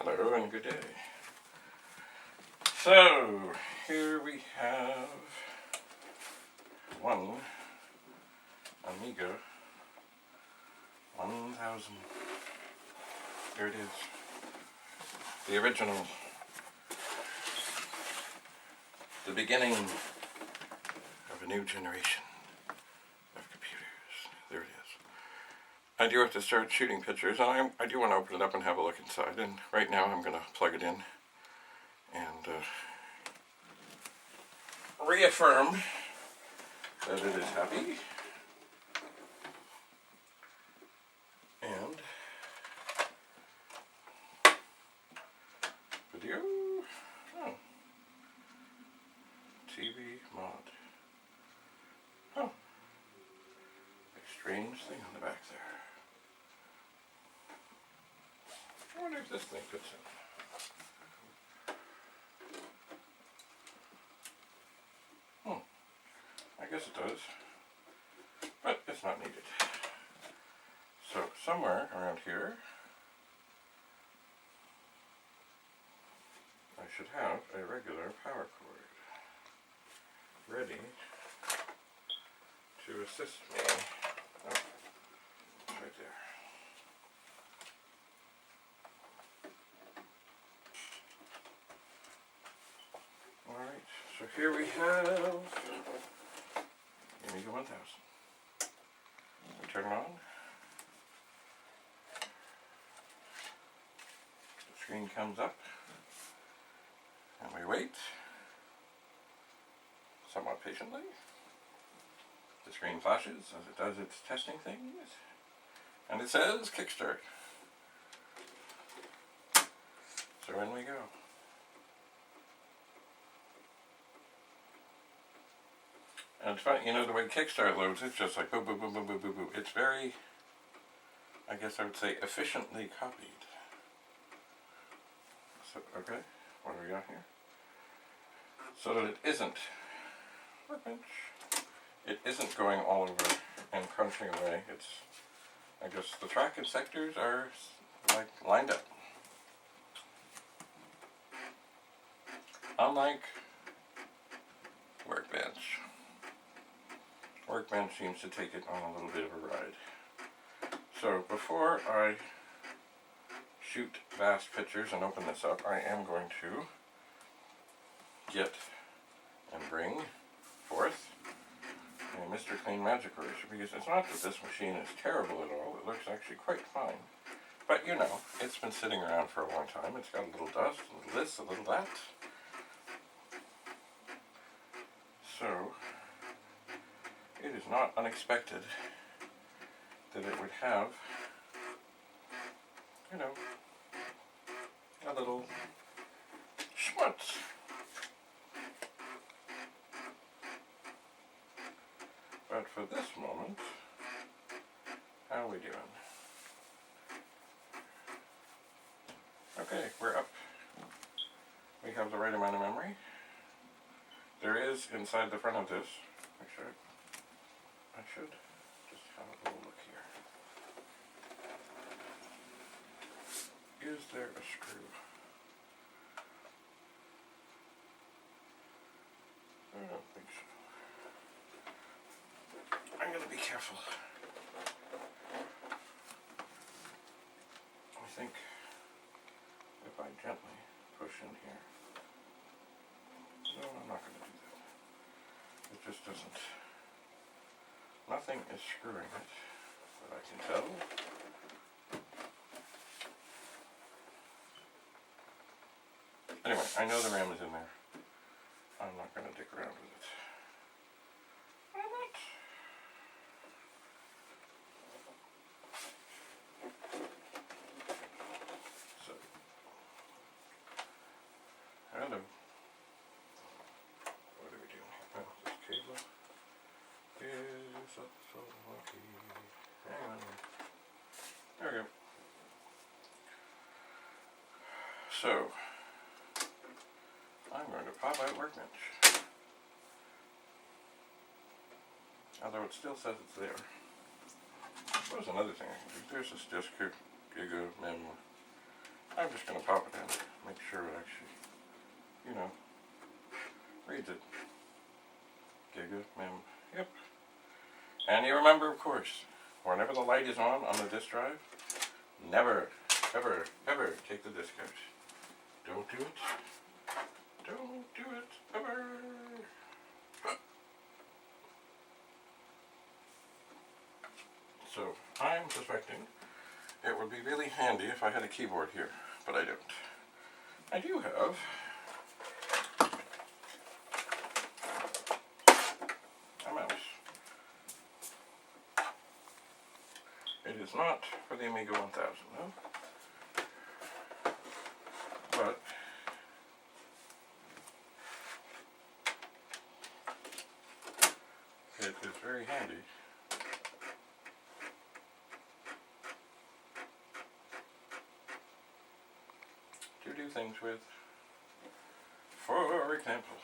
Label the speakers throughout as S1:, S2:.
S1: Hello and good day. So, here we have one Amiga 1000. Here it is. The original. The beginning of a new generation of computers. There it is. I do have to start shooting pictures, and I do want to open it up and have a look inside, and right now I'm going to plug it in and reaffirm that it is happy. And video. Oh. TV mod. Oh. A strange thing on the back there. I wonder if this thing fits in. I guess it does, but it's not needed. So somewhere around here, I should have a regular power cord ready to assist me. Oh, it's right there. Alright, so here we have Amiga 1000. We turn it on. The screen comes up. And we wait. Somewhat patiently. The screen flashes as it does its testing things. And it says Kickstart. So in we go. And it's funny, you know, the way Kickstart loads, it's just like boop, boop, boop, boop, boop, boop, boop. It's very, I guess I would say, efficiently copied. So, okay, what do we got here? So that it isn't, workbench, it isn't going all over and crunching away. It's, I guess the track and sectors are, like, lined up. Unlike Workbench. Workbench seems to take it on a little bit of a ride. So before I shoot vast pictures and open this up, I am going to get and bring forth a Mr. Clean Magic eraser, because it's not that this machine is terrible at all, it looks actually quite fine. But you know, it's been sitting around for a long time, it's got a little dust, a little this, a little that. So, it is not unexpected that it would have, you know, a little schmutz. But for this moment, how are we doing? Okay, we're up. We have the right amount of memory. There is inside the front of this, I should just have a little look here. Is there a screw? I don't think so. I'm going to be careful. I think if I gently push in here. No, I'm not going to do that. It just doesn't. Nothing is screwing it, that I can tell. Anyway, I know the RAM is in there. I'm not going to dick around with it. I'm not. So, hello. What are we doing here? Oh, this cable is up so lucky. Hang on. There we go. So, I'm going to pop out Workbench. Although it still says it's there. There's another thing I can do. There's this disk here. Giga Mem I'm just going to pop it in, make sure it actually, you know, reads it. Giga, mem, yep. And you remember, of course, whenever the light is on the disk drive, never, ever, ever take the disk out. Don't do it. Don't do it, ever. So, I'm suspecting it would be really handy if I had a keyboard here, but I don't. I do have a mouse. It is not for the Amiga 1000, though. But it is very handy to do things with. For example,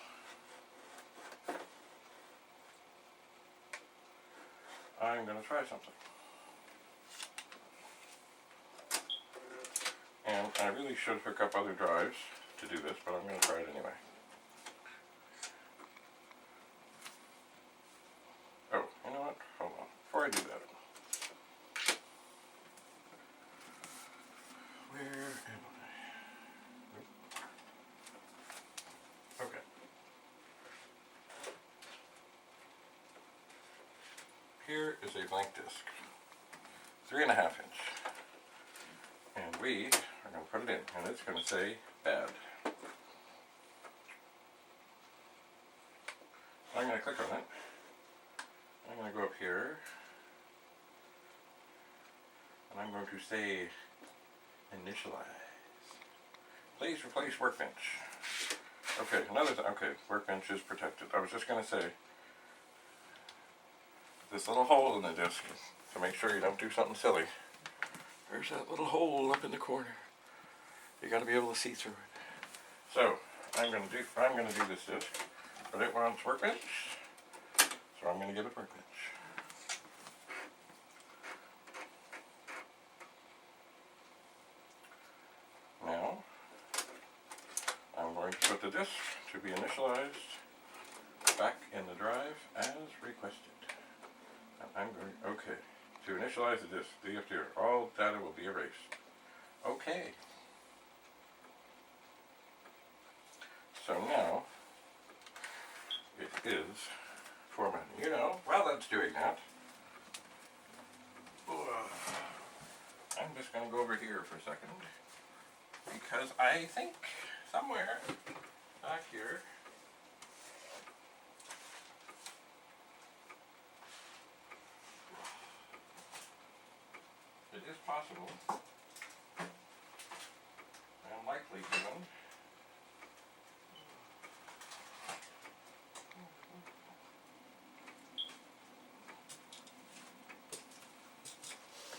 S1: I'm going to try something. And I really should hook up other drives to do this, but I'm going to try it anyway. Oh, you know what? Hold on. Before I do that, where am I? Okay. Here is a blank disc, 3.5 inch, and we are going to put it in, and it's going to say bad. I'm going to click on it. I'm going to go up here, and I'm going to say initialize. Please replace workbench. Okay, another thing. Okay, workbench is protected. I was just going to say this little hole in the disk to make sure you don't do something silly. There's that little hole up in the corner. You got to be able to see through it. So I'm going to do this disk, but it wants workbench, so I'm going to give it workbench. Now I'm going to put the disk to be initialized back in the drive as requested. And I'm going, okay, to initialize the disk, DFD, all data will be erased. Okay. So now it is formatting. You know, while that's doing that, I'm just going to go over here for a second, because I think somewhere back here it is possible, and likely given,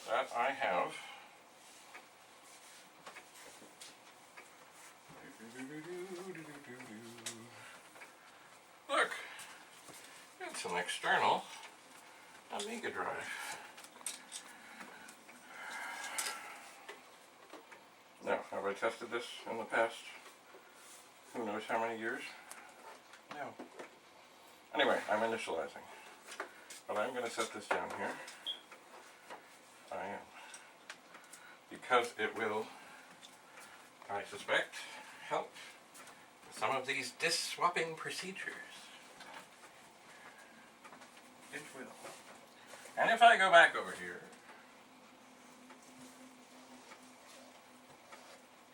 S1: that I have look, it's an external Amiga drive. Now, have I tested this in the past? Who knows how many years? No. Anyway, I'm initializing. But I'm going to set this down here. I am. Because it will, I suspect, help with some of these disk swapping procedures. It will. And if I go back over here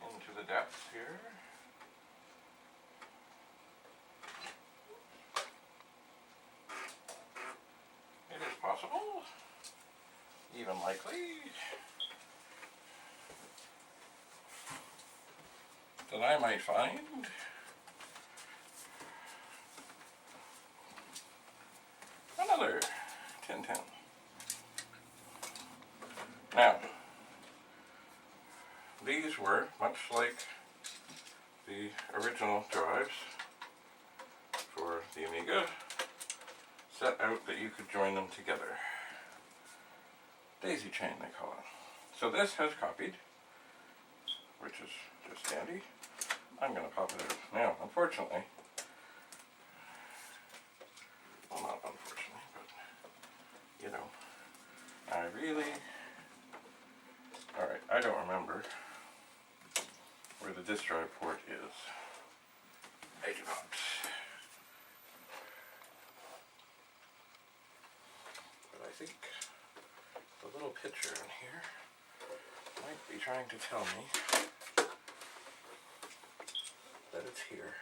S1: into the depths here, it is possible, even likely, that I might find another 1010. Now, these were, much like the original drives for the Amiga, set out that you could join them together. Daisy chain, they call it. So this has copied which is just dandy. I'm going to pop it out. Now, unfortunately, well, not unfortunately, but, you know, I really, alright, I don't remember where the disk drive port is. I do not. But I think the little picture in here might be trying to tell me that it's here.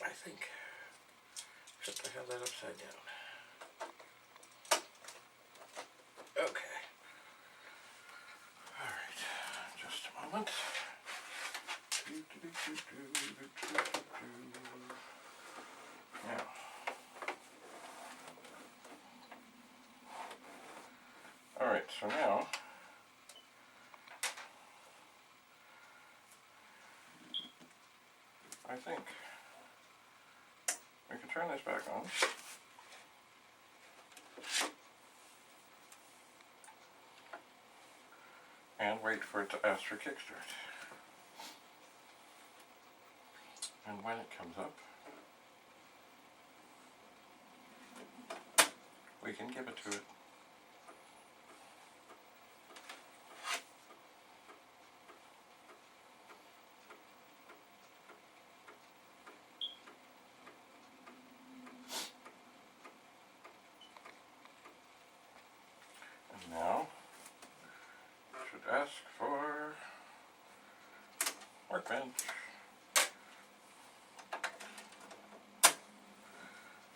S1: I think, except I have that upside down. Okay. Alright, just a moment. Now, alright, so now I think we can turn this back on. And wait for it to ask for kickstart. And when it comes up, we can give it to it. And now, it should ask for workbench.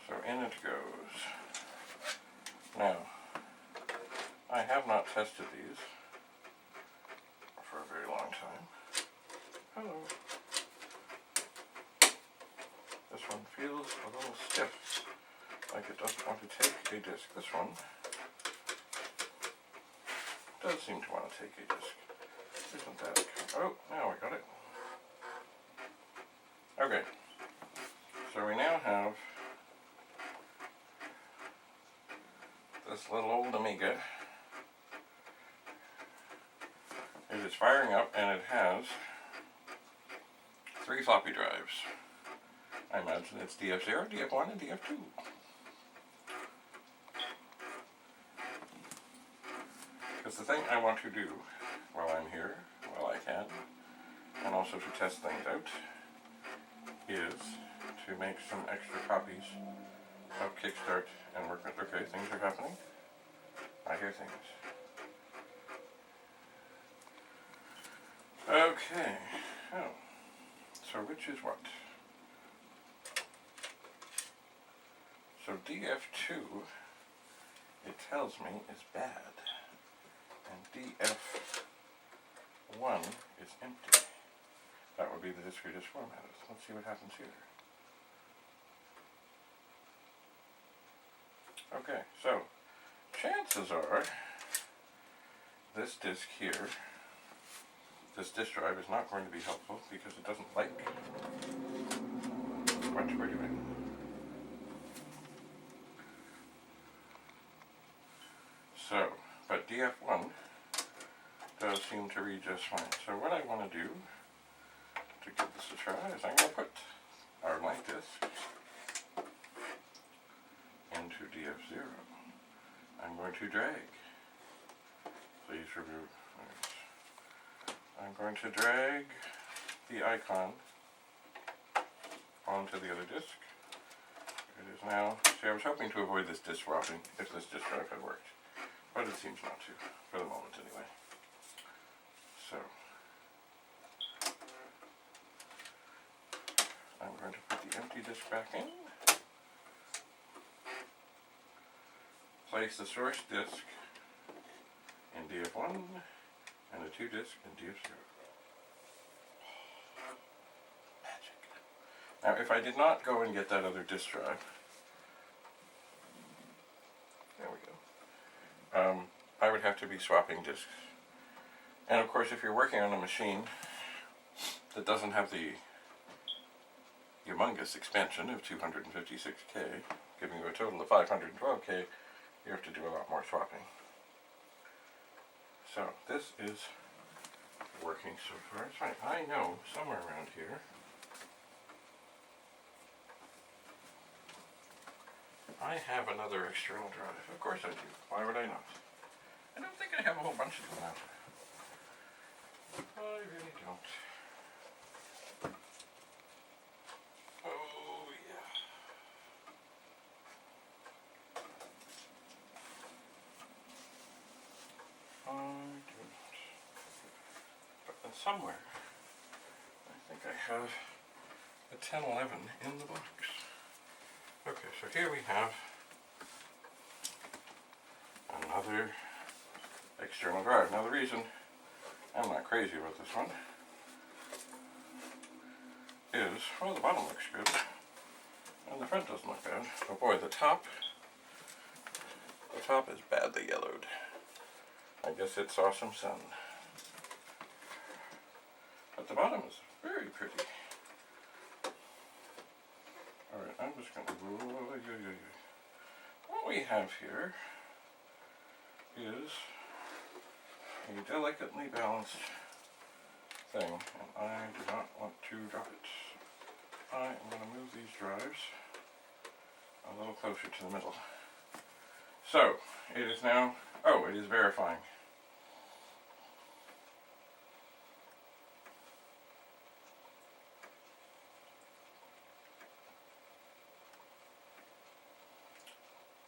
S1: So in it goes. Now, I have not tested these for a very long time. Hello. This one feels a little stiff, like it doesn't want to take a disc. This one does seem to want to take a disc. Isn't that? Oh, now we got it. Okay. So we now have this little old Amiga. It is firing up and it has 3 floppy drives. I imagine it's DF0, DF1, and DF2. Because the thing I want to do while I'm here, while I can, and also to test things out, is to make some extra copies of Kickstart and Workbench. Okay, things are happening. I hear things. Okay. Oh. So which is what? So DF2, it tells me, is bad. And DF1 is empty. That would be the disk we just formatted. Let's see what happens here. Okay, so chances are this disk here, this disk drive, is not going to be helpful because it doesn't like what we're doing. So, but DF1 does seem to read just fine. So what I want to do to give this a try is I'm going to put our blank disk into DF0. I'm going to drag. Please remove. I'm going to drag the icon onto the other disk. It is now. See, I was hoping to avoid this disk swapping if this disk drive had worked, but it seems not to, for the moment anyway. So, I'm going to put the empty disk back in. Place the source disk in DF1 and the 2 disk in DF0. Magic. Now, if I did not go and get that other disk drive, there we go, I would have to be swapping disks. And of course, if you're working on a machine that doesn't have the humongous expansion of 256K, giving you a total of 512K, you have to do a lot more swapping. So this is working so far. It's fine. I know somewhere around here I have another external drive. Of course I do. Why would I not? I don't think I have a whole bunch of them now. I really don't. Oh yeah. I do not. But then somewhere, I think I have a 1011 in the box. Okay, so here we have another external drive. Now the reason I'm not crazy about this one is, well, the bottom looks good and the front doesn't look bad. Oh boy, the top is badly yellowed. I guess it saw some sun. But the bottom is very pretty. Alright, I'm just going to... What we have here is a delicately balanced thing, and I do not want to drop it. I am going to move these drives a little closer to the middle. So, it is now... Oh, it is verifying.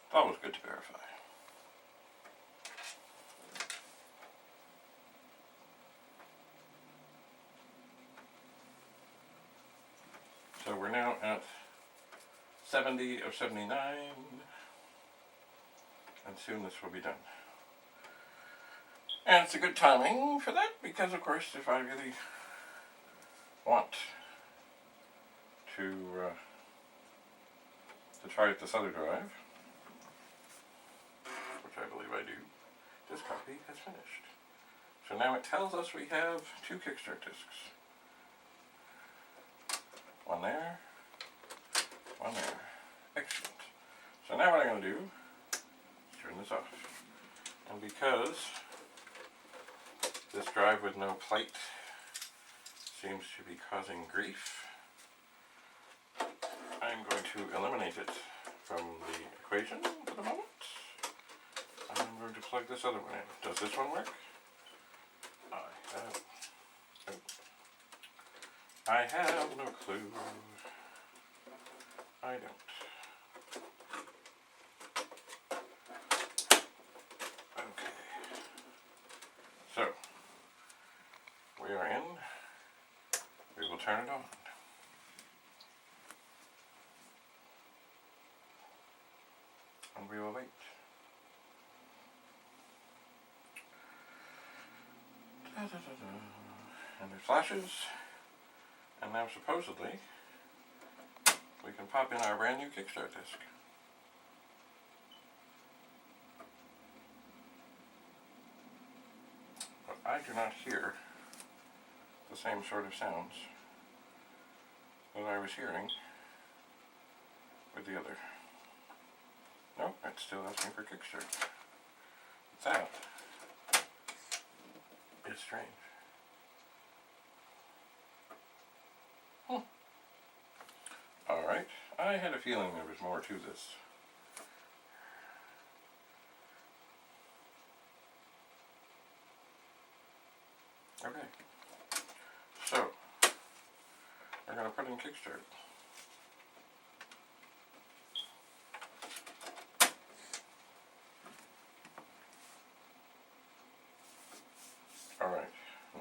S1: It's always good to verify. So we're now at 70 of 79, and soon this will be done. And it's a good timing for that, because of course if I really want to try out this other drive, which I believe I do, this copy has finished. So now it tells us we have 2 Kickstart discs. One there, one there. Excellent. So now what I'm going to do is turn this off. And because this drive with no plate seems to be causing grief, I'm going to eliminate it from the equation for the moment. I'm going to plug this other one in. Does this one work? I have no clue. I don't. Okay. So, we are in. We will turn it on. And we will wait. Da, da, da, da. And it flashes. And now supposedly we can pop in our brand new Kickstart disc. But I do not hear the same sort of sounds that I was hearing with the other. Nope, it's still asking for Kickstart. That is strange. Alright, I had a feeling there was more to this. Okay, so we're going to put in Kickstart. Alright,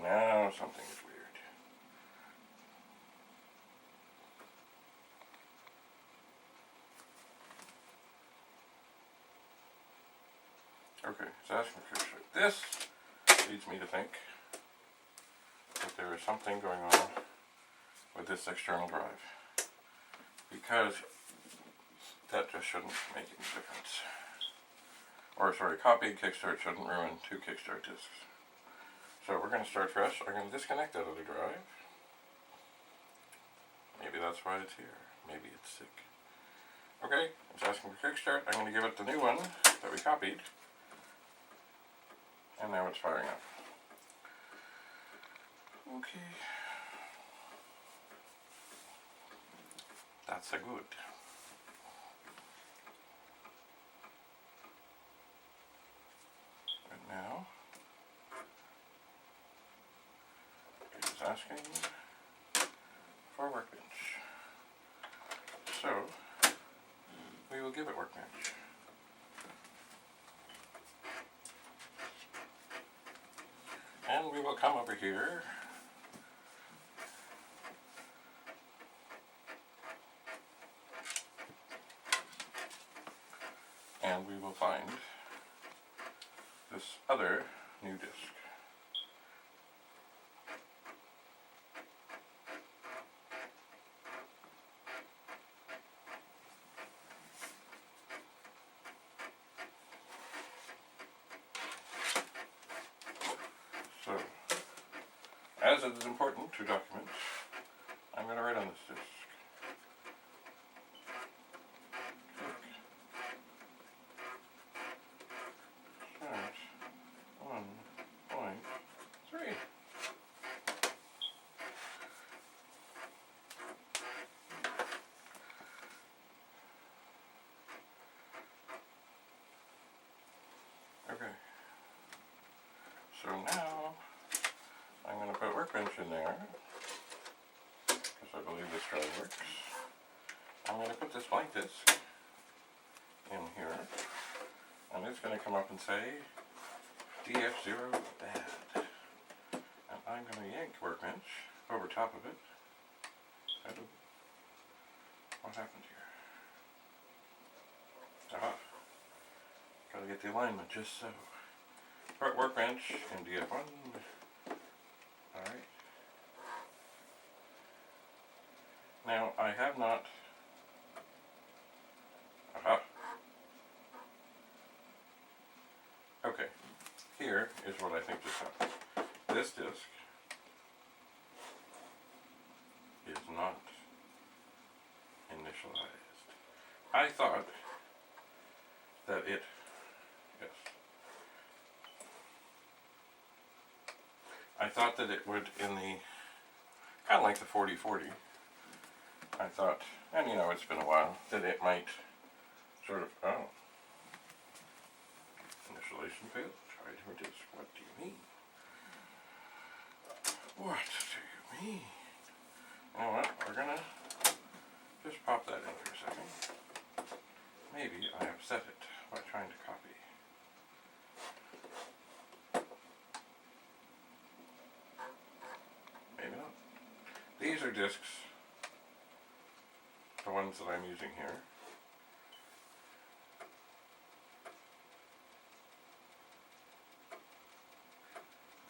S1: now something is weird. Okay, it's asking for Kickstart. This leads me to think that there is something going on with this external drive, because that just shouldn't make any difference. Or sorry, copying Kickstart shouldn't ruin 2 Kickstart discs. So we're going to start fresh. I'm going to disconnect that other drive. Maybe that's why it's here. Maybe it's sick. Okay, it's asking for Kickstart. I'm going to give it the new one that we copied. And now it's firing up. Okay. That's a good. And now it is asking for a workbench. So we will give it workbench. And we will come over here and we will find this other new disk. So, as it is important to document, I'm going to write on this disk. Start 1.3. Okay. So now I'm going to put workbench in there, because I believe this drive works. I'm going to put this blank disk in here, and it's going to come up and say DF0 bad. And I'm going to yank workbench over top of it. What happened here? Aha. Gotta get the alignment just so. Put workbench in DF1. Alright. Now I have not. Aha. Okay. Here is what I think just happened. This disk is not initialized. I thought that it, yes, I thought that it would in the, kind of like the 4040, I thought, and you know it's been a while, that it might sort of, oh, initialization failed, tried her disk, what do you mean? What do you mean? You know what, we're gonna just pop that in for a second. Maybe I upset it by trying to copy. Maybe not. These are disks, the ones that I'm using here.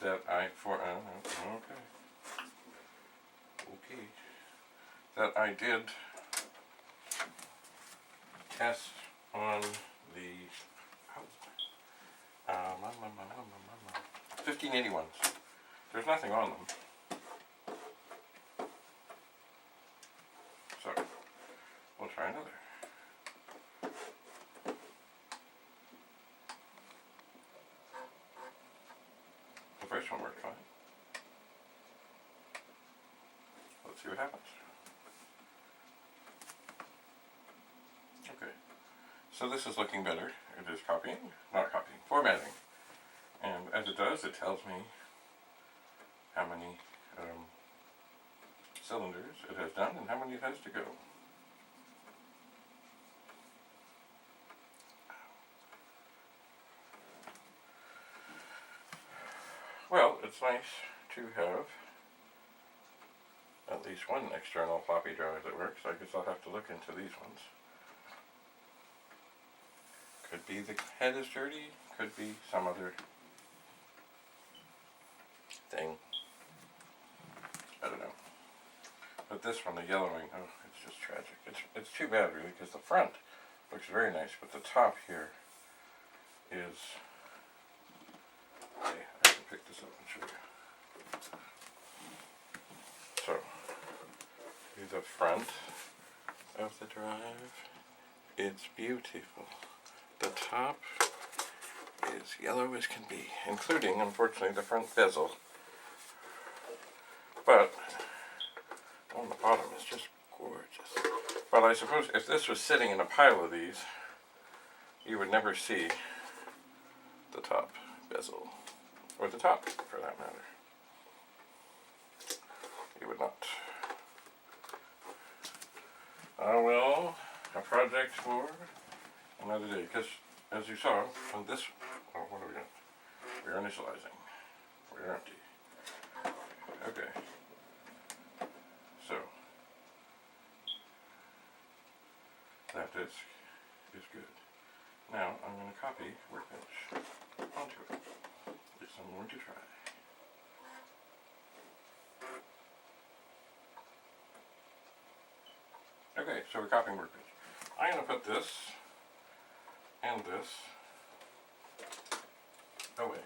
S1: That I, okay. That I did test on the 1581s. There's nothing on them. So, we'll try another. The first one worked fine. Let's see what happens. Okay. So this is looking better. It is copying, not copying, formatting. And as it does, it tells me how many cylinders it has done and how many it has to go. Well, it's nice to have at least one external floppy drive that works. I guess I'll have to look into these ones. Could be the head is dirty, could be some other thing. I don't know. But this one, the yellowing, oh, it's just tragic. It's too bad, really, because the front looks very nice, but the top here is... Okay, I can pick this up and show you. So, here's the front of the drive. It's beautiful. The top as yellow as can be, including, unfortunately, the front bezel. But on the bottom is just gorgeous. But I suppose if this was sitting in a pile of these, you would never see the top bezel, or the top for that matter. You would not. Oh well, a project for another day, because as you saw on this, oh, what are we doing? We're initializing. We're empty. Okay. So, that disk is good. Now I'm going to copy Workbench onto it. Yes, I'm going to try. Okay, so we're copying Workbench. I'm going to put this and this away.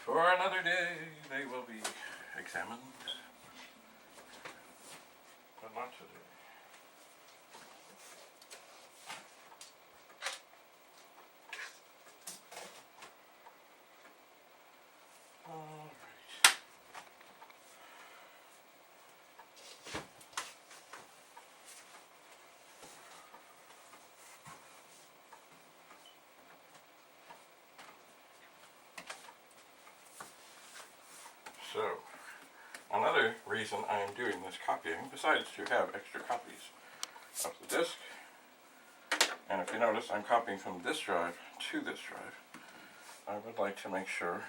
S1: For another day, they will be examined, but not today. All right. So, another reason I am doing this copying, besides to have extra copies of the disk, and if you notice, I'm copying from this drive to this drive. I would like to make sure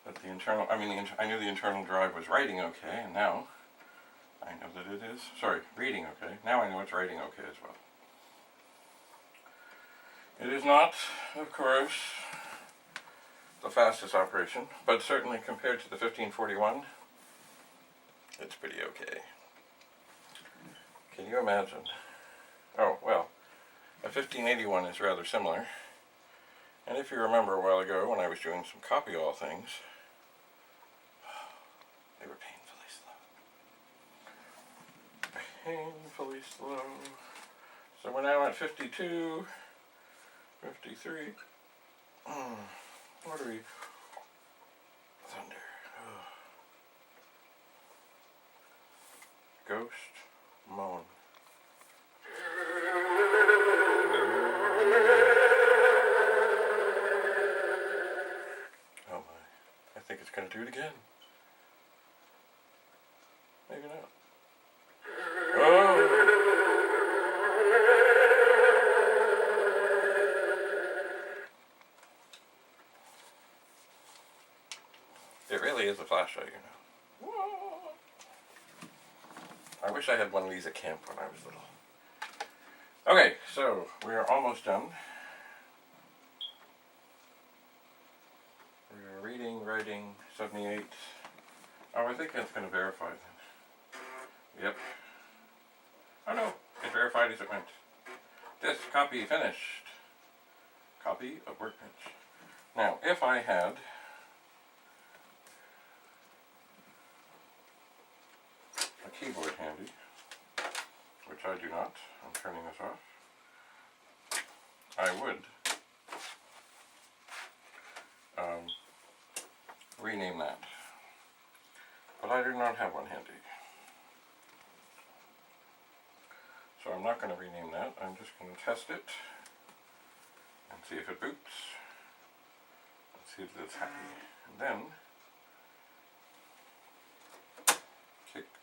S1: that the internal, I knew the internal drive was writing okay, and now I know that it is, reading okay. Now I know it's writing okay as well. It is not, of course, the fastest operation, but certainly compared to the 1541, it's pretty okay. Can you imagine? Oh, well, a 1581 is rather similar. And if you remember a while ago when I was doing some copy all things, they were painfully slow. So we're now at 52, 53. What are we? Thunder. Ghost moan. Oh my. I think it's going to do it again. Maybe not. Oh! It really is a flashlight, you know. Whoa. I wish I had one of these at camp when I was little. Okay, so we are almost done. We're reading, writing, 78. Oh, I think that's going to verify then. Yep. Oh no, it verified as it went. This copy finished. Copy of Workbench. Now, if I had a keyboard handy, which I do not, I'm turning this off, I would rename that. But I do not have one handy. So I'm not going to rename that. I'm just going to test it and see if it boots. Let's see if it's happy. And then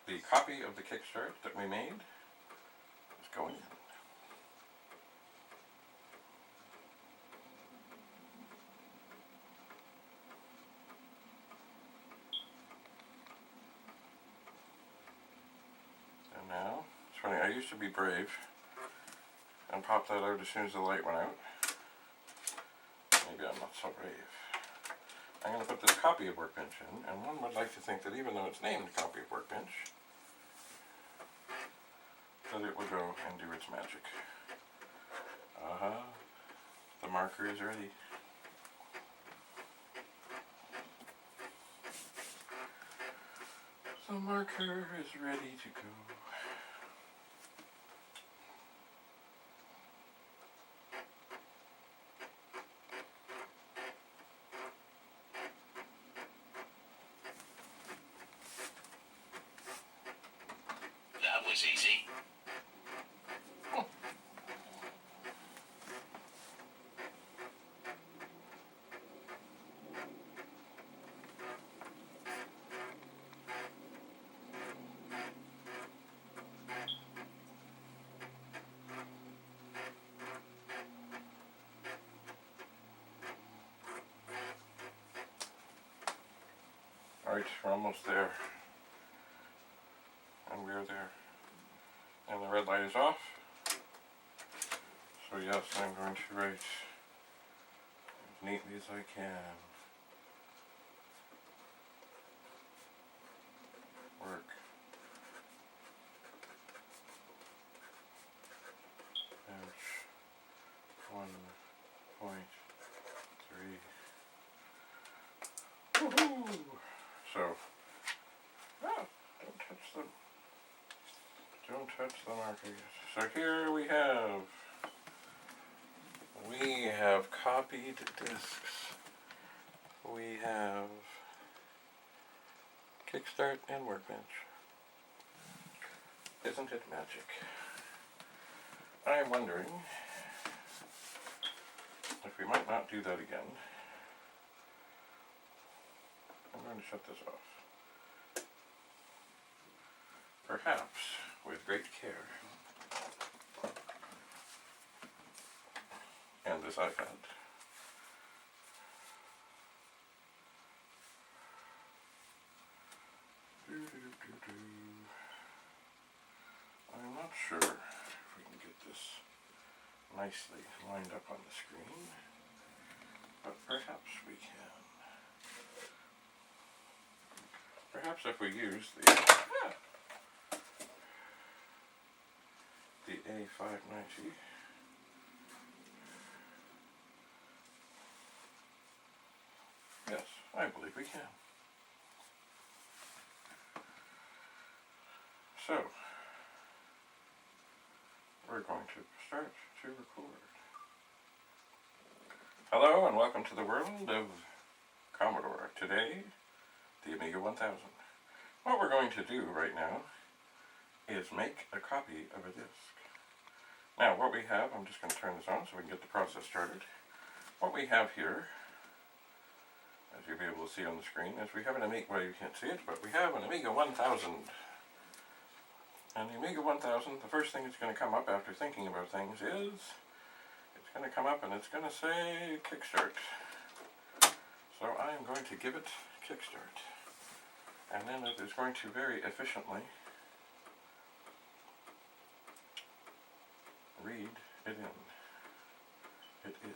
S1: the copy of the Kickstart that we made is going in. And now, it's funny, I used to be brave and pop that out as soon as the light went out. Maybe I'm not so brave. I'm going to put this copy of Workbench in, and one would like to think that even though it's named Copy of Workbench, that it will go and do its magic. The marker is ready. The marker is ready to go. Right, we're almost there. And we're there. And the red light is off. So yes, I'm going to write as neatly as I can. Work. Bench 1.3. Woohoo! So, don't touch the markers. So here we have copied discs. We have Kickstart and Workbench. Isn't it magic? I'm wondering if we might not do that again. I'm going to shut this off. Perhaps with great care. And this iPad. I'm not sure if we can get this nicely lined up on the screen, but perhaps we can. Perhaps if we use the A590. Yes, I believe we can. So, we're going to start to record. Hello and welcome to the world of Commodore. Today, the Amiga 1000. What we're going to do right now is make a copy of a disc. Now what we have, I'm just going to turn this on so we can get the process started. What we have here, as you'll be able to see on the screen, is we have an Amiga, well you can't see it, but we have an Amiga 1000. And the Amiga 1000, the first thing that's going to come up after thinking about things is, it's going to come up and it's going to say Kickstart. So I am going to give it Kickstart. And then it is going to very efficiently read it in. It is.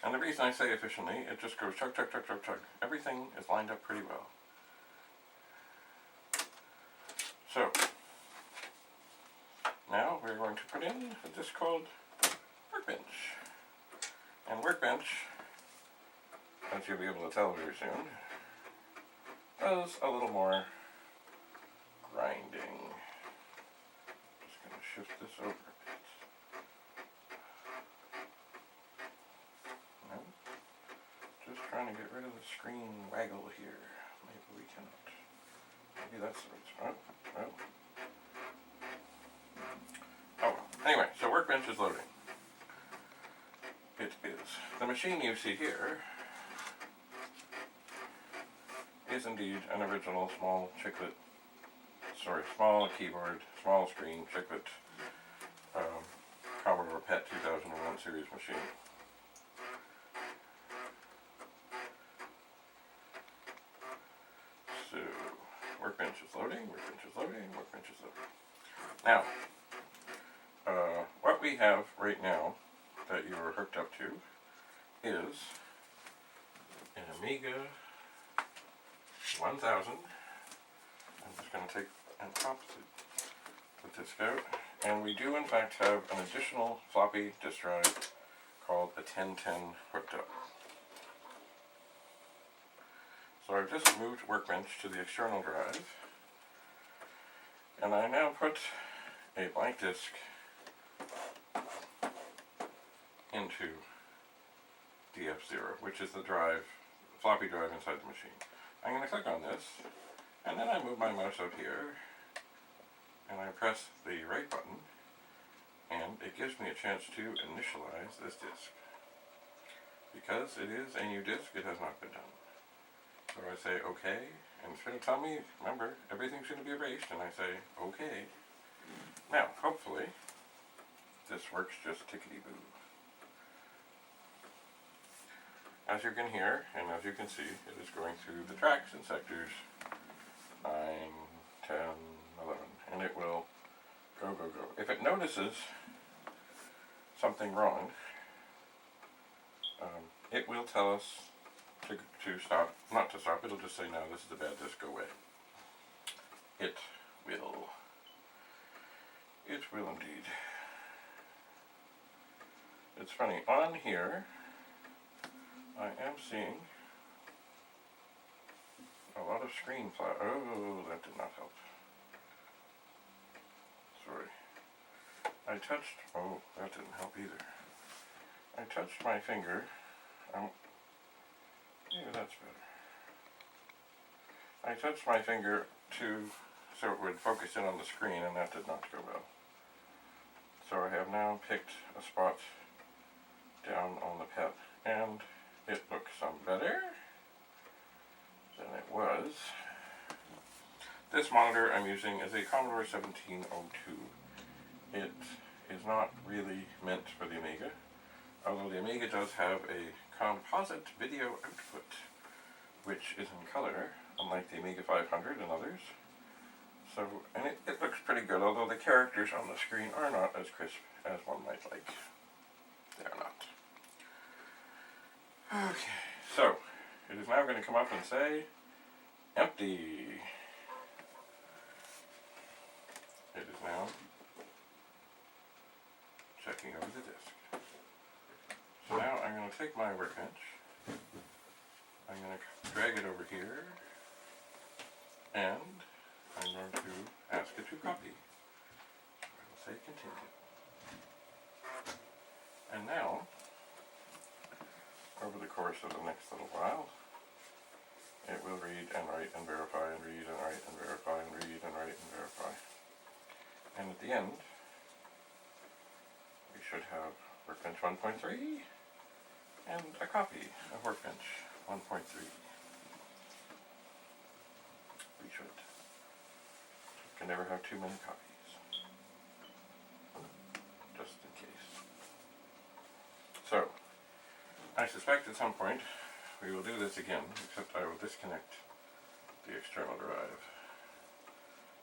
S1: And the reason I say efficiently, it just goes chug, chug, chug, chug, chug. Everything is lined up pretty well. So, now we're going to put in a disc called Workbench. And Workbench, as you'll be able to tell very soon, does a little more grinding. Just going to shift this over a bit. No, just trying to get rid of the screen waggle here. Maybe we cannot. Maybe that's the right spot. No. Oh, anyway, so Workbench is loading. It is. The machine you see here is indeed an original small keyboard, small screen chiclet Commodore PET 2001 series machine. So, Workbench is loading, Workbench is loading, Workbench is loading. Now, what we have right now that you are hooked up to is an Amiga 1000. I'm just going to take and pop the disc out. And we do in fact have an additional floppy disk drive called a 1010 hooked up. So I've just moved Workbench to the external drive. And I now put a blank disk into DF0, which is the floppy drive inside the machine. I'm going to click on this, and then I move my mouse out here, and I press the right button, and it gives me a chance to initialize this disk. Because it is a new disk, it has not been done. So I say OK, and it's going to tell me, remember, everything's going to be erased, and I say OK. Now, hopefully, this works just tickety-boo. as you can hear, and as you can see, it is going through the tracks and sectors 9, 10, 11, and it will go, go, go. If it notices something wrong, it will tell us to stop, not to stop, it'll just say, no, this is a bad disk, go away. It will. It will indeed. It's funny, on here, I am seeing a lot of screen flash. Oh, that did not help. Sorry. I touched, oh, that didn't help either. I touched my finger, maybe that's better. I touched my finger so it would focus in on the screen, and that did not go well. So I have now picked a spot down on the pet, and it looks some better than it was. This monitor I'm using is a Commodore 1702. It is not really meant for the Amiga, although the Amiga does have a composite video output, which is in color, unlike the Amiga 500 and others. So, and it looks pretty good, although the characters on the screen are not as crisp as one might like. They are not. Okay, so, it is now going to come up and say, empty. It is now checking over the disk. So now I'm going to take my workbench, I'm going to drag it over here, and I'm going to ask it to copy. I will say continue. And now, over the course of the next little while, it will read and write and verify and read and write and verify and read and write and verify. And at the end, we should have Workbench 1.3 and a copy of Workbench 1.3. We should. Can never have too many copies, just in case. So, I suspect at some point we will do this again, except I will disconnect the external drive.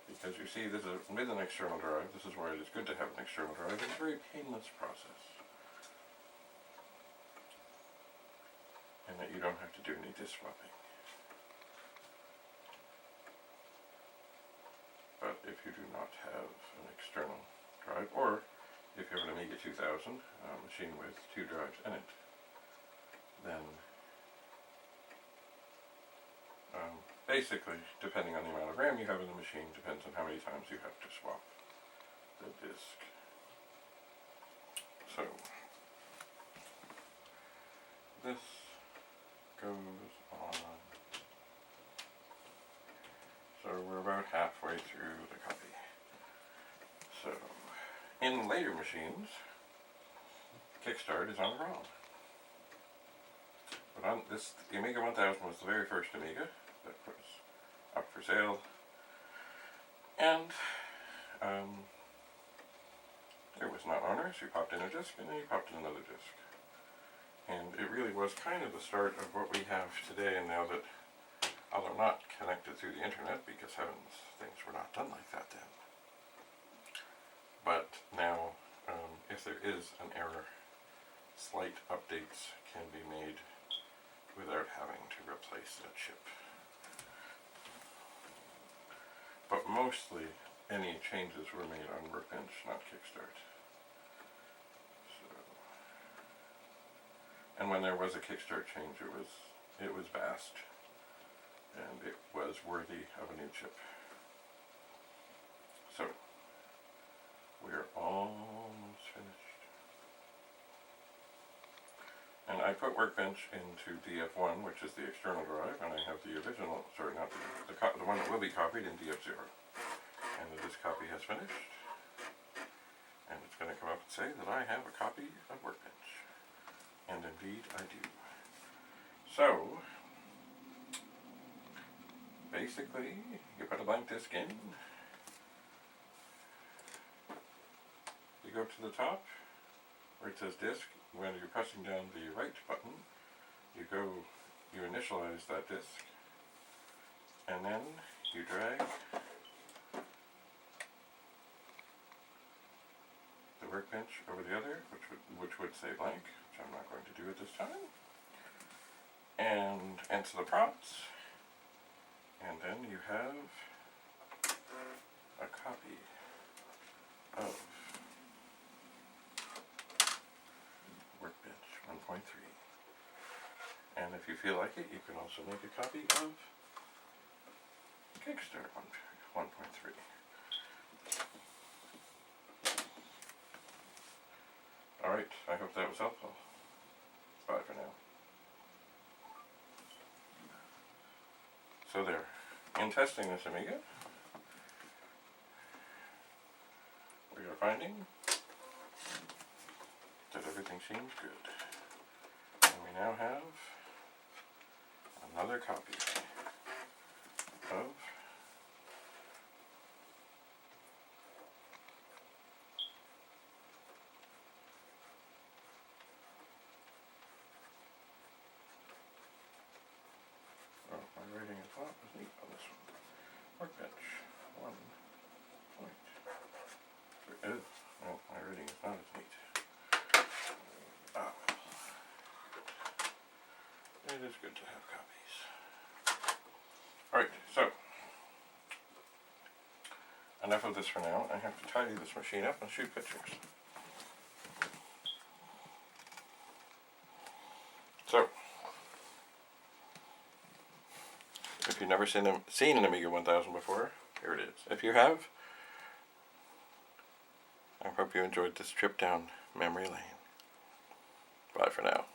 S1: Because you see, this is with an external drive, this is why it is good to have an external drive. It's a very painless process. And that you don't have to do any disk swapping. But if you do not have an external drive, or if you have an Amiga 2000 machine with 2 drives in it, then basically, depending on the amount of RAM you have in the machine, depends on how many times you have to swap the disk. So, this goes on. So we're about halfway through the copy. So, in later machines, Kickstart is on ROM. But on this, the Amiga 1000 was the very first Amiga that was up for sale, and it was not onerous. You popped in a disc, and then you popped in another disc. And it really was kind of the start of what we have today, and now that, although not connected through the internet, because heavens, things were not done like that then. But now, if there is an error, slight updates can be made without having to replace a chip. But mostly, any changes were made on Workbench, not Kickstart. So, and when there was a Kickstart change, it was vast, and it was worthy of a new chip. So, we're almost finished. And I put Workbench into DF1, which is the external drive, and I have the original, sorry, not the one that will be copied in DF0. And this copy has finished, and it's going to come up and say that I have a copy of Workbench. And indeed I do. So, basically, you put a blank disk in, you go to the top, where it says disk, when you're pressing down the right button, you initialize that disk, and then you drag the workbench over the other, which would say blank, which I'm not going to do at this time, and enter the prompts, and then you have a copy of Workbench 1.3. And if you feel like it, you can also make a copy of Kickstarter 1.3. Alright, I hope that was helpful. Bye for now. So there, in testing this Amiga, we are finding that everything seems good. And we now have another copy of my writing is not as neat on this one. Workbench 1. No, my writing is not as neat. Ah, well. It is good to have copies. Alright, so enough of this for now. I have to tidy this machine up and shoot pictures. So, if you've never seen an Amiga 1000 before, here it is. If you have, I hope you enjoyed this trip down memory lane. Bye for now.